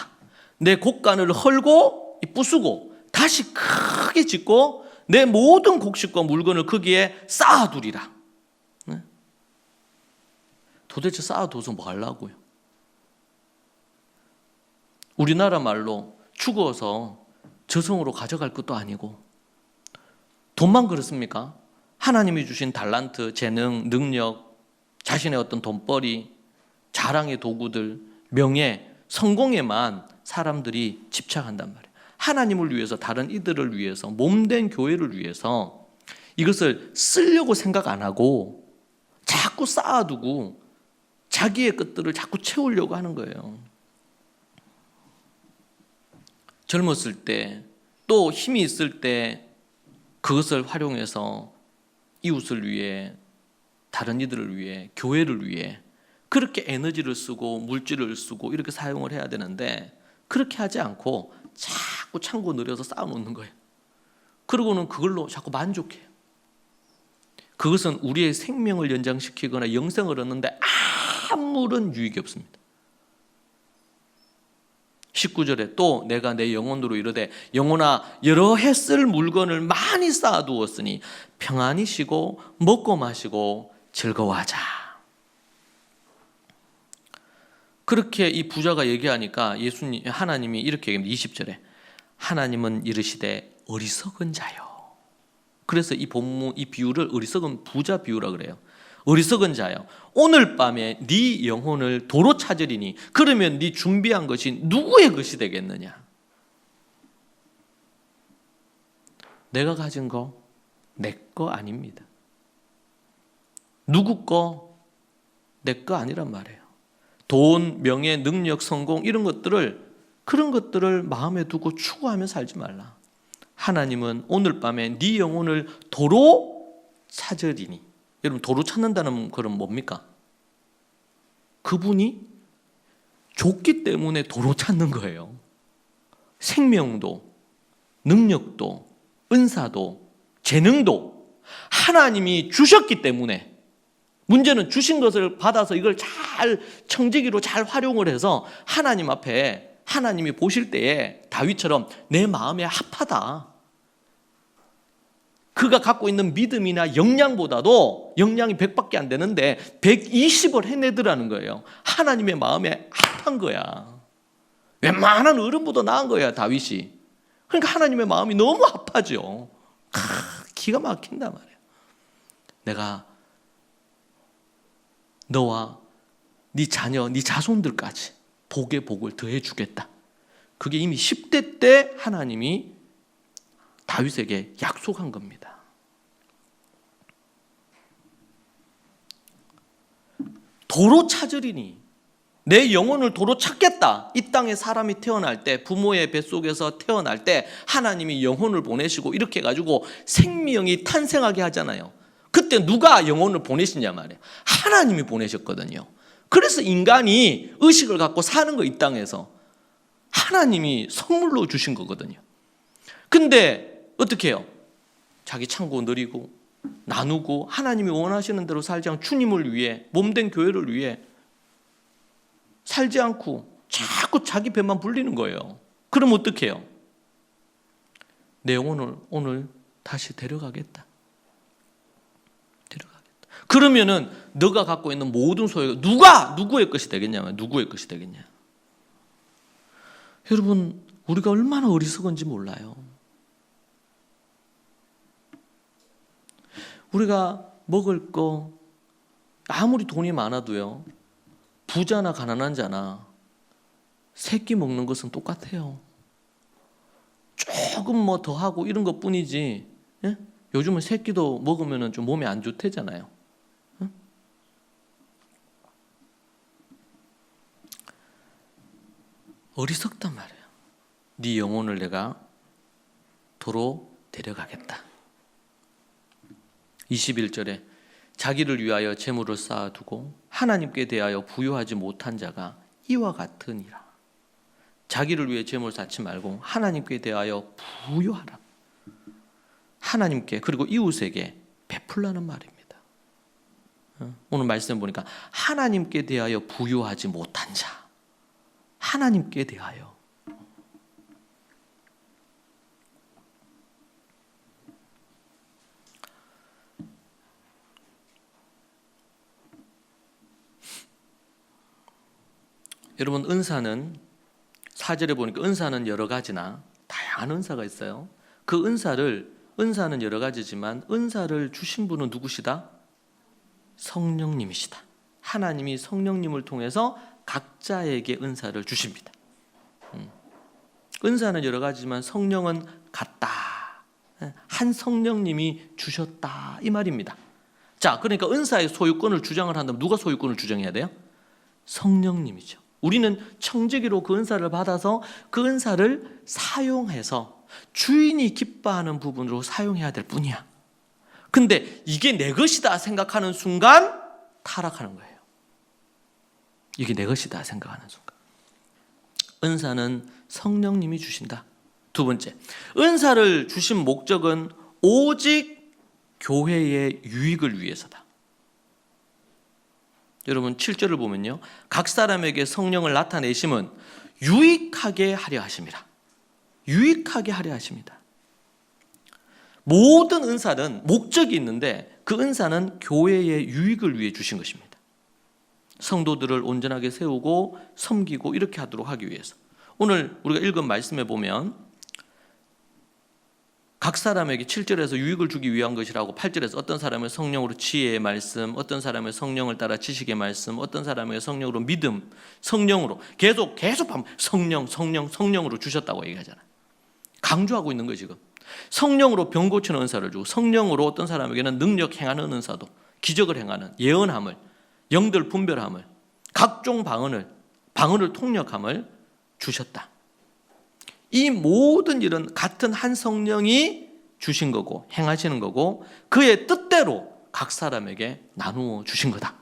내 곡간을 헐고 부수고 다시 크게 짓고 내 모든 곡식과 물건을 거기에 쌓아두리라. 도대체 쌓아둬서 뭐 하려고요? 우리나라 말로 죽어서 저승으로 가져갈 것도 아니고 돈만 그렇습니까? 하나님이 주신 달란트, 재능, 능력, 자신의 어떤 돈벌이, 자랑의 도구들, 명예, 성공에만 사람들이 집착한단 말이에요. 하나님을 위해서, 다른 이들을 위해서, 몸된 교회를 위해서 이것을 쓰려고 생각 안 하고 자꾸 쌓아두고 자기의 것들을 자꾸 채우려고 하는 거예요. 젊었을 때, 또 힘이 있을 때 그것을 활용해서 이웃을 위해, 다른 이들을 위해, 교회를 위해 그렇게 에너지를 쓰고 물질을 쓰고 이렇게 사용을 해야 되는데 그렇게 하지 않고 자꾸 창고 늘여서 쌓아놓는 거예요. 그러고는 그걸로 자꾸 만족해요. 그것은 우리의 생명을 연장시키거나 영생을 얻는데 아무런 유익이 없습니다. 19절에 또 내가 내 영혼으로 이르되 영혼아 여러 해 쓸 물건을 많이 쌓아두었으니 평안히 쉬고 먹고 마시고 즐거워하자. 그렇게 이 부자가 얘기하니까 하나님이 이렇게 얘기합니다. 20절에 하나님은 이르시되 어리석은 자요. 그래서 이 비유를 어리석은 부자 비유라 그래요. 어리석은 자요, 오늘 밤에 네 영혼을 도로 찾으리니 그러면 네 준비한 것이 누구의 것이 되겠느냐? 내가 가진 거 내 거 아닙니다. 누구 거? 내 거 아니란 말이에요. 돈, 명예, 능력, 성공 이런 그런 것들을 마음에 두고 추구하며 살지 말라. 하나님은 오늘 밤에 네 영혼을 도로 찾으리니. 여러분, 도로 찾는다는 그건 뭡니까? 그분이 줬기 때문에 도로 찾는 거예요. 생명도, 능력도, 은사도, 재능도 하나님이 주셨기 때문에 문제는 주신 것을 받아서 이걸 잘 청지기로 잘 활용을 해서 하나님 앞에 하나님이 보실 때에 다윗처럼 내 마음에 합하다. 그가 갖고 있는 믿음이나 역량보다도 역량이 100밖에 안 되는데 120을 해내더라는 거예요. 하나님의 마음에 합한 거야. 웬만한 어른보다 나은 거야, 다윗이. 그러니까 하나님의 마음이 너무 합하죠. 기가 막힌단 말이에요. 내가 너와 네 자녀, 네 자손들까지 복의 복을 더해 주겠다. 그게 이미 10대 때 하나님이 다윗에게 약속한 겁니다. 도로 찾으리니 내 영혼을 도로 찾겠다. 이 땅에 사람이 태어날 때, 부모의 뱃속에서 태어날 때 하나님이 영혼을 보내시고 이렇게 해가지고 생명이 탄생하게 하잖아요. 그때 누가 영혼을 보내시냐 말이에요. 하나님이 보내셨거든요. 그래서 인간이 의식을 갖고 사는 거, 이 땅에서 하나님이 선물로 주신 거거든요. 근데 어떻게 해요? 자기 창고 느리고 나누고 하나님이 원하시는 대로 살지 않고 주님을 위해, 몸된 교회를 위해 살지 않고 자꾸 자기 배만 불리는 거예요. 그럼 어떻게 해요? 내 영혼을 오늘 다시 데려가겠다. 그러면은 너가 갖고 있는 모든 소유가 누구의 것이 되겠냐면 누구의 것이 되겠냐. 여러분, 우리가 얼마나 어리석은지 몰라요. 우리가 먹을 거 아무리 돈이 많아도요, 부자나 가난한 자나 새끼 먹는 것은 똑같아요. 조금 뭐 더 하고 이런 것 뿐이지. 예? 요즘은 새끼도 먹으면 좀 몸에 안 좋대잖아요. 예? 어리석단 말이에요. 네 영혼을 내가 도로 데려가겠다. 21절에 자기를 위하여 재물을 쌓아두고 하나님께 대하여 부유하지 못한 자가 이와 같으니라. 자기를 위해 재물 쌓지 말고 하나님께 대하여 부유하라. 하나님께, 그리고 이웃에게 베풀라는 말입니다. 오늘 말씀 보니까 하나님께 대하여 부유하지 못한 자, 하나님께 대하여. 여러분, 은사는 4절에 보니까 은사는 여러 가지나 다양한 은사가 있어요. 그 은사는 여러 가지지만 은사를 주신 분은 누구시다? 성령님이시다. 하나님이 성령님을 통해서 각자에게 은사를 주십니다. 은사는 여러 가지지만 성령은 같다. 한 성령님이 주셨다, 이 말입니다. 자, 그러니까 은사의 소유권을 주장을 한다면 누가 소유권을 주장해야 돼요? 성령님이죠. 우리는 청지기로 그 은사를 받아서 그 은사를 사용해서 주인이 기뻐하는 부분으로 사용해야 될 뿐이야. 근데 이게 내 것이다 생각하는 순간 타락하는 거예요. 이게 내 것이다 생각하는 순간. 은사는 성령님이 주신다. 두 번째, 은사를 주신 목적은 오직 교회의 유익을 위해서다. 여러분, 7절을 보면요, 각 사람에게 성령을 나타내심은 유익하게 하려 하심이라. 유익하게 하려 하십니다. 모든 은사는 목적이 있는데 그 은사는 교회의 유익을 위해 주신 것입니다. 성도들을 온전하게 세우고 섬기고 이렇게 하도록 하기 위해서. 오늘 우리가 읽은 말씀에 보면 각 사람에게 7절에서 유익을 주기 위한 것이라고, 8절에서 어떤 사람은 성령으로 지혜의 말씀, 어떤 사람은 성령을 따라 지식의 말씀, 어떤 사람은 성령으로 믿음, 성령으로 계속 성령으로 주셨다고 얘기하잖아요. 강조하고 있는 거예요. 지금 성령으로 병 고치는 은사를 주고, 성령으로 어떤 사람에게는 능력 행하는 은사도, 기적을 행하는 예언함을, 영들 분별함을, 각종 방언을 통역함을 주셨다. 이 모든 일은 같은 한 성령이 주신 거고 행하시는 거고 그의 뜻대로 각 사람에게 나누어 주신 거다.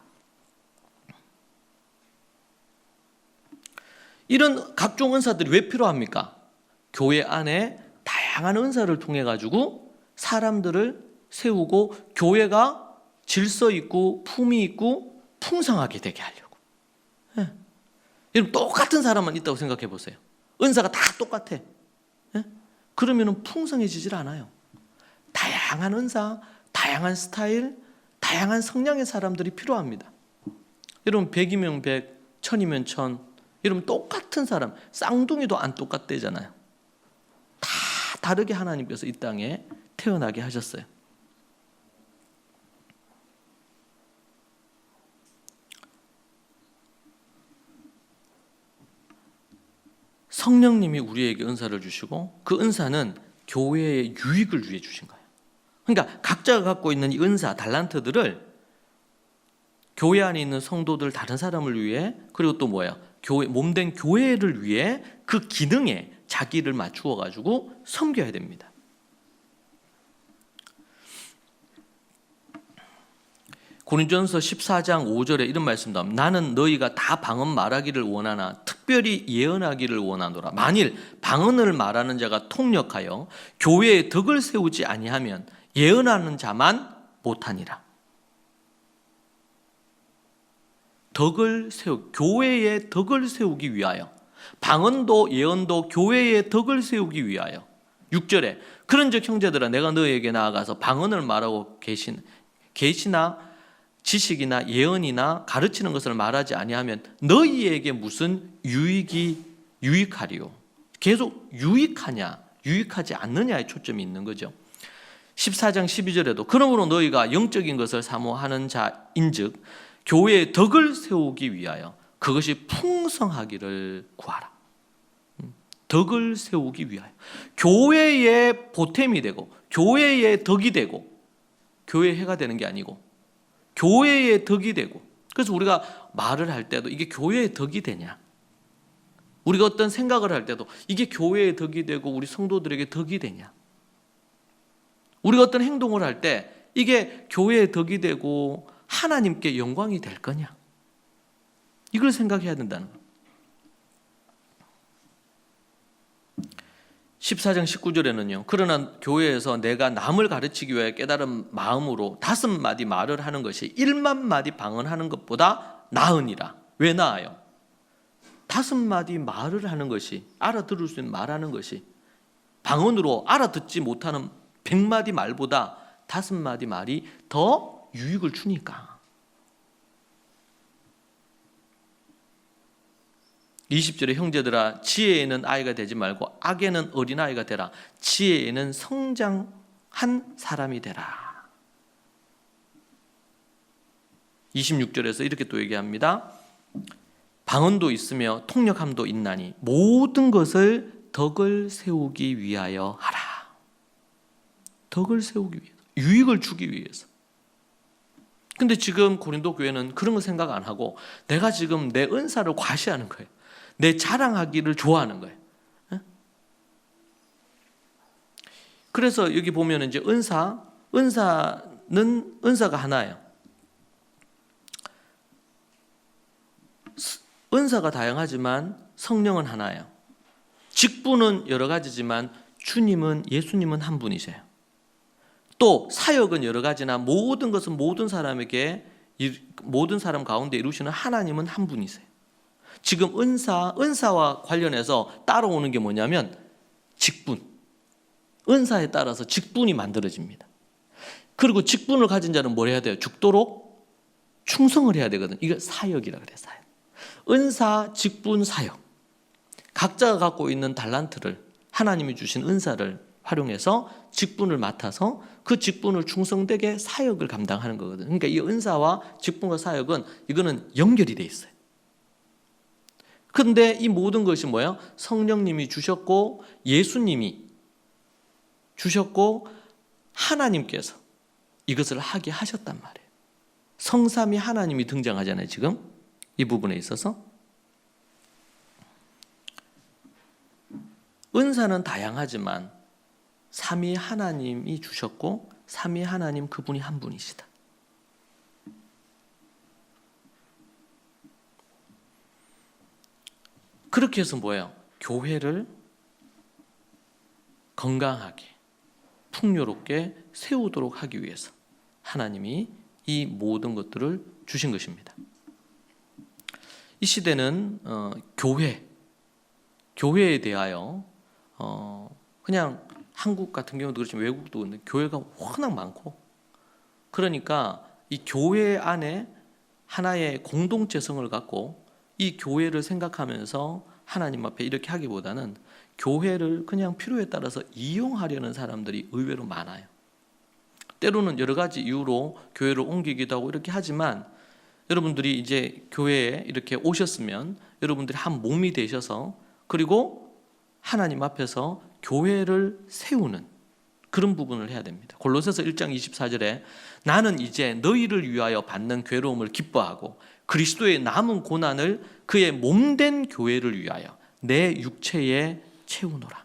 이런 각종 은사들이 왜 필요합니까? 교회 안에 다양한 은사를 통해 가지고 사람들을 세우고 교회가 질서 있고 품위 있고 풍성하게 되게 하려고. 예. 여러분 똑같은 사람만 있다고 생각해 보세요. 은사가 다 똑같아. 예? 그러면 풍성해지질 않아요. 다양한 은사, 다양한 스타일, 다양한 성향의 사람들이 필요합니다. 여러분 100이면 100, 1000이면 1000. 여러분 똑같은 사람, 쌍둥이도 안 똑같대잖아요. 다 다르게 하나님께서 이 땅에 태어나게 하셨어요. 성령님이 우리에게 은사를 주시고 그 은사는 교회의 유익을 위해 주신 거예요. 그러니까 각자가 갖고 있는 이 은사, 달란트들을 교회 안에 있는 성도들 다른 사람을 위해 그리고 또 뭐야? 교회 몸된 교회를 위해 그 기능에 자기를 맞추어 가지고 섬겨야 됩니다. 고린도전서 14장 5절에 이런 말씀도 합니다. 나는 너희가 다 방언 말하기를 원하나 특별히 예언하기를 원하노라. 만일 방언을 말하는 자가 통역하여 교회의 덕을 세우지 아니하면 예언하는 자만 못하니라. 교회의 덕을 세우기 위하여, 방언도 예언도 교회의 덕을 세우기 위하여. 6절에 그런즉 형제들아 내가 너희에게 나아가서 방언을 말하고 계시나 지식이나 예언이나 가르치는 것을 말하지 아니하면 너희에게 무슨 유익하리요. 계속 유익하냐 유익하지 않느냐에 초점이 있는 거죠. 14장 12절에도 그러므로 너희가 영적인 것을 사모하는 자인즉 교회의 덕을 세우기 위하여 그것이 풍성하기를 구하라. 덕을 세우기 위하여 교회의 보탬이 되고 교회의 덕이 되고 교회의 해가 되는 게 아니고 교회의 덕이 되고. 그래서 우리가 말을 할 때도 이게 교회의 덕이 되냐, 우리가 어떤 생각을 할 때도 이게 교회의 덕이 되고 우리 성도들에게 덕이 되냐, 우리가 어떤 행동을 할 때 이게 교회의 덕이 되고 하나님께 영광이 될 거냐, 이걸 생각해야 된다는 거예요. 14장 19절에는요. 그러나 교회에서 내가 남을 가르치기 위해 깨달은 마음으로 5마디 말을 하는 것이 100,000마디 방언하는 것보다 나으니라. 왜 나아요? 5마디 말을 하는 것이, 알아들을 수 있는 말하는 것이 방언으로 알아듣지 못하는 100마디 말보다 5마디 말이 더 유익을 주니까. 20절에 형제들아 지혜에는 아이가 되지 말고 악에는 어린아이가 되라. 지혜에는 성장한 사람이 되라. 26절에서 이렇게 또 얘기합니다. 방언도 있으며 통역함도 있나니 모든 것을 덕을 세우기 위하여 하라. 덕을 세우기 위해서, 유익을 주기 위해서. 근데 지금 고린도 교회는 그런 거 생각 안 하고 내가 지금 내 은사를 과시하는 거예요. 내 자랑하기를 좋아하는 거예요. 그래서 여기 보면 이제 은사가 하나예요. 은사가 다양하지만 성령은 하나예요. 직분은 여러 가지지만 예수님은 한 분이세요. 또 사역은 여러 가지나 모든 것은 모든 사람 가운데 이루시는 하나님은 한 분이세요. 지금 은사와 관련해서 따라오는 게 뭐냐면 직분. 은사에 따라서 직분이 만들어집니다. 그리고 직분을 가진 자는 뭘 해야 돼요? 죽도록 충성을 해야 되거든. 이걸 사역이라 그래요. 사역. 은사, 직분, 사역. 각자가 갖고 있는 달란트를, 하나님이 주신 은사를 활용해서 직분을 맡아서 그 직분을 충성되게 사역을 감당하는 거거든요. 그러니까 이 은사와 직분과 사역은 이거는 연결이 돼 있어요. 그런데 이 모든 것이 뭐예요? 성령님이 주셨고 예수님이 주셨고 하나님께서 이것을 하게 하셨단 말이에요. 성삼위 하나님이 등장하잖아요. 지금 이 부분에 있어서 은사는 다양하지만 삼위 하나님이 주셨고 삼위 하나님 그분이 한 분이시다. 그렇게 해서 뭐예요? 교회를 건강하게 풍요롭게 세우도록 하기 위해서 하나님이 이 모든 것들을 주신 것입니다. 이 시대는 교회에 대하여 그냥 한국 같은 경우도 그렇지만 외국도 그런데 교회가 워낙 많고, 그러니까 이 교회 안에 하나의 공동체성을 갖고 이 교회를 생각하면서 하나님 앞에 이렇게 하기보다는 교회를 그냥 필요에 따라서 이용하려는 사람들이 의외로 많아요. 때로는 여러 가지 이유로 교회를 옮기기도 하고 이렇게 하지만, 여러분들이 이제 교회에 이렇게 오셨으면 여러분들이 한 몸이 되셔서, 그리고 하나님 앞에서 교회를 세우는 그런 부분을 해야 됩니다. 골로새서 1장 24절에 나는 이제 너희를 위하여 받는 괴로움을 기뻐하고 그리스도의 남은 고난을 그의 몸된 교회를 위하여 내 육체에 채우노라.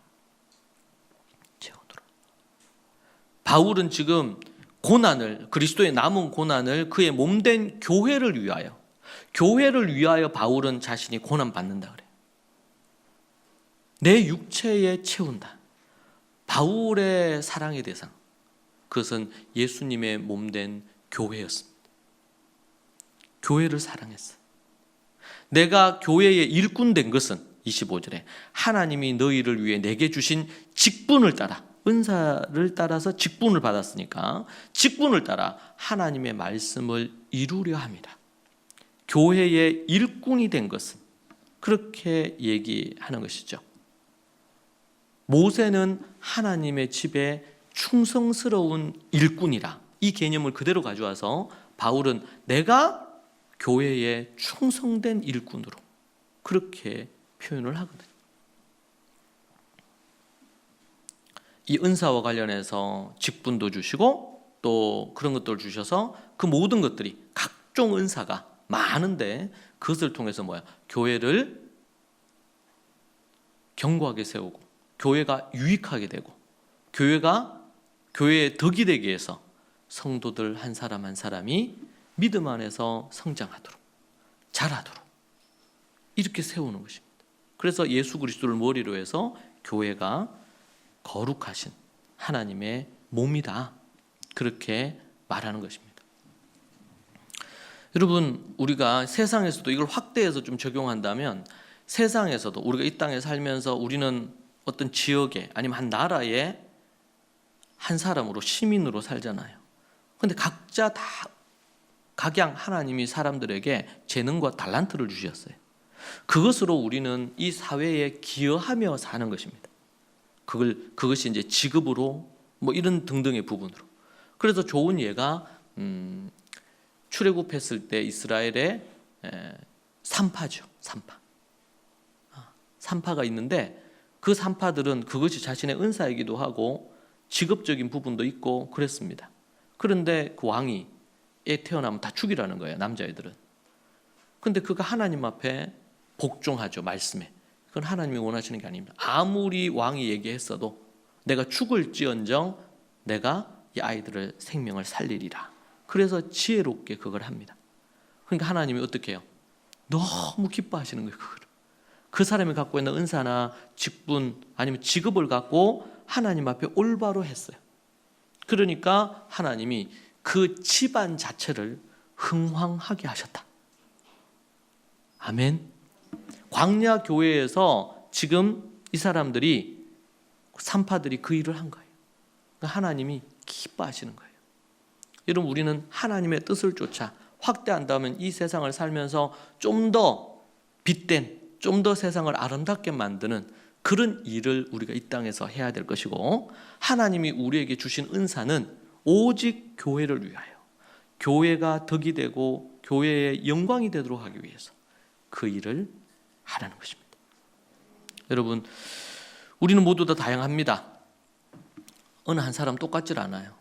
바울은 지금 그리스도의 남은 고난을 그의 몸된 교회를 위하여 바울은 자신이 고난 받는다 그래요. 내 육체에 채운다. 바울의 사랑의 대상, 그것은 예수님의 몸된 교회였습니다. 교회를 사랑했어요. 내가 교회의 일꾼 된 것은 25절에 하나님이 너희를 위해 내게 주신 직분을 따라, 은사를 따라서 직분을 받았으니까 직분을 따라 하나님의 말씀을 이루려 합니다. 교회의 일꾼이 된 것은 그렇게 얘기하는 것이죠. 모세는 하나님의 집에 충성스러운 일꾼이라, 이 개념을 그대로 가져와서 바울은 내가 교회에 충성된 일꾼으로 그렇게 표현을 하거든요. 이 은사와 관련해서 직분도 주시고 또 그런 것들을 주셔서 그 모든 것들이 각종 은사가 많은데, 그것을 통해서 교회를 견고하게 세우고 교회가 유익하게 되고 교회가 교회의 덕이 되기 위해서 성도들 한 사람 한 사람이 믿음 안에서 성장하도록, 자라도록 이렇게 세우는 것입니다. 그래서 예수 그리스도를 머리로 해서 교회가 거룩하신 하나님의 몸이다, 그렇게 말하는 것입니다. 여러분, 우리가 세상에서도 이걸 확대해서 좀 적용한다면, 세상에서도 우리가 이 땅에 살면서 우리는 어떤 지역에 아니면 한 나라에 한 사람으로, 시민으로 살잖아요. 그런데 각자 다 각양 하나님이 사람들에게 재능과 달란트를 주셨어요. 그것으로 우리는 이 사회에 기여하며 사는 것입니다. 그것이 이제 직업으로 이런 등등의 부분으로. 그래서 좋은 예가 출애굽했을 때 이스라엘의 산파죠. 산파가 있는데 그 산파들은 그것이 자신의 은사이기도 하고 직업적인 부분도 있고 그랬습니다. 그런데 그 왕이 애 태어나면 다 죽이라는 거예요, 남자애들은. 그런데 그가 하나님 앞에 복종하죠, 말씀에. 그건 하나님이 원하시는 게 아닙니다. 아무리 왕이 얘기했어도 내가 죽을지언정 내가 이 아이들의 생명을 살리리라. 그래서 지혜롭게 그걸 합니다. 그러니까 하나님이 어떻게 해요? 너무 기뻐하시는 거예요, 그걸. 그 사람이 갖고 있는 은사나 직분 아니면 직업을 갖고 하나님 앞에 올바로 했어요. 그러니까 하나님이 그 집안 자체를 흥황하게 하셨다. 아멘. 광야 교회에서 지금 이 사람들이, 산파들이 그 일을 한 거예요. 그러니까 하나님이 기뻐하시는 거예요. 여러분, 우리는 하나님의 뜻을 쫓아 확대한다면 이 세상을 살면서 좀 더 빛된, 좀 더 세상을 아름답게 만드는 그런 일을 우리가 이 땅에서 해야 될 것이고, 하나님이 우리에게 주신 은사는 오직 교회를 위하여, 교회가 덕이 되고 교회의 영광이 되도록 하기 위해서 그 일을 하라는 것입니다. 여러분, 우리는 모두 다 다양합니다. 어느 한 사람 똑같질 않아요.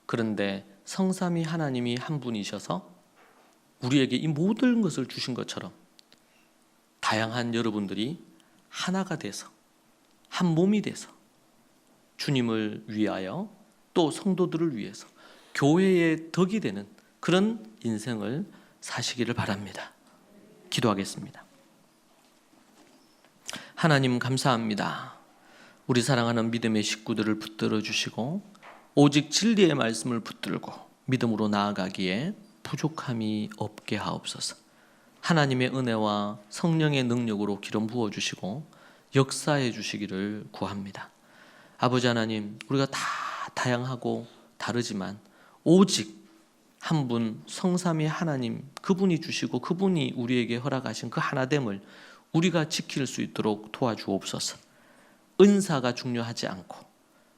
그런데 성삼위 하나님이 한 분이셔서 우리에게 이 모든 것을 주신 것처럼 다양한 여러분들이 하나가 돼서, 한 몸이 돼서 주님을 위하여 또 성도들을 위해서 교회의 덕이 되는 그런 인생을 사시기를 바랍니다. 기도하겠습니다. 하나님, 감사합니다. 우리 사랑하는 믿음의 식구들을 붙들어 주시고 오직 진리의 말씀을 붙들고 믿음으로 나아가기에 부족함이 없게 하옵소서. 하나님의 은혜와 성령의 능력으로 기름 부어주시고 역사해 주시기를 구합니다. 아버지 하나님, 우리가 다 다양하고 다르지만 오직 한 분 성삼위 하나님, 그분이 주시고 그분이 우리에게 허락하신 그 하나됨을 우리가 지킬 수 있도록 도와주옵소서. 은사가 중요하지 않고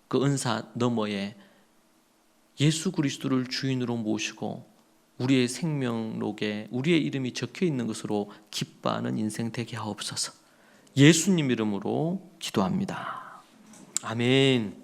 그 은사 너머에 예수 그리스도를 주인으로 모시고 우리의 생명록에 우리의 이름이 적혀 있는 것으로 기뻐하는 인생 되게 하옵소서. 예수님 이름으로 기도합니다. 아멘.